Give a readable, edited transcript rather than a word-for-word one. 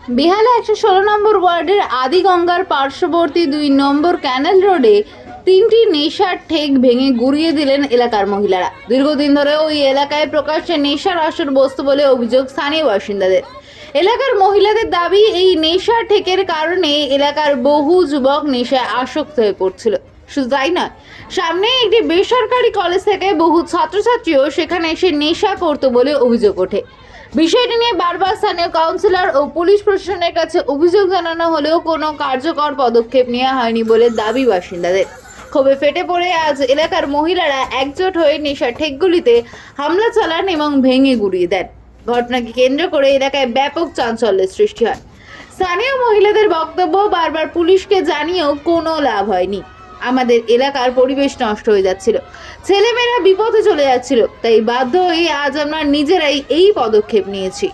বেহালা 116 নম্বর ওয়ার্ডের আদিগঙ্গার পার্শ্ববর্তী 2 নম্বর ক্যানেল রোডে 3টি নেশার ঠেক ভেঙে গুড়িয়ে দিলেন এলাকার মহিলারা। দীর্ঘদিন ধরে ওই এলাকায় প্রকাশ্যে নেশার আসর বস্তু বলে অভিযোগ স্থানীয় বাসিন্দাদের। এলাকার মহিলাদের দাবি, এই নেশার ঠেকের কারণে এলাকার বহু যুবক নেশায় আসক্ত হয়ে পড়ছিল। শুধু তাই নয়, সামনে একটি বেসরকারি কলেজ থেকে বহু ছাত্রছাত্রীও সেখানে এসে নেশা করত বলে অভিযোগ ওঠে। বিষয়টি নিয়ে বারবার স্থানীয় কাউন্সিলর ও পুলিশ প্রশাসনের কাছে অভিযোগ জানানো হলেও কোনো কার্যকর পদক্ষেপ নেওয়া হয়নি বলে দাবি বাসিন্দাদের। ক্ষোভে ফেটে পড়ে আজ এলাকার মহিলারা একজোট হয়ে নেশার ঠেকগুলিতে হামলা চালান এবং ভেঙে গুড়িয়ে দেন। ঘটনাকে কেন্দ্র করে এলাকায় ব্যাপক চাঞ্চল্যের সৃষ্টি হয়। স্থানীয় মহিলাদের বক্তব্য, বারবার পুলিশকে জানিয়েও কোনো লাভ হয়নি। আমাদের এলাকার পরিবেশ নষ্ট হয়ে যাচ্ছিল, ছেলেমেয়েরা বিপদে চলে যাচ্ছিল, তাই বাধ্য হয়ে আজ আমরা নিজেরাই এই পদক্ষেপ নিয়েছি।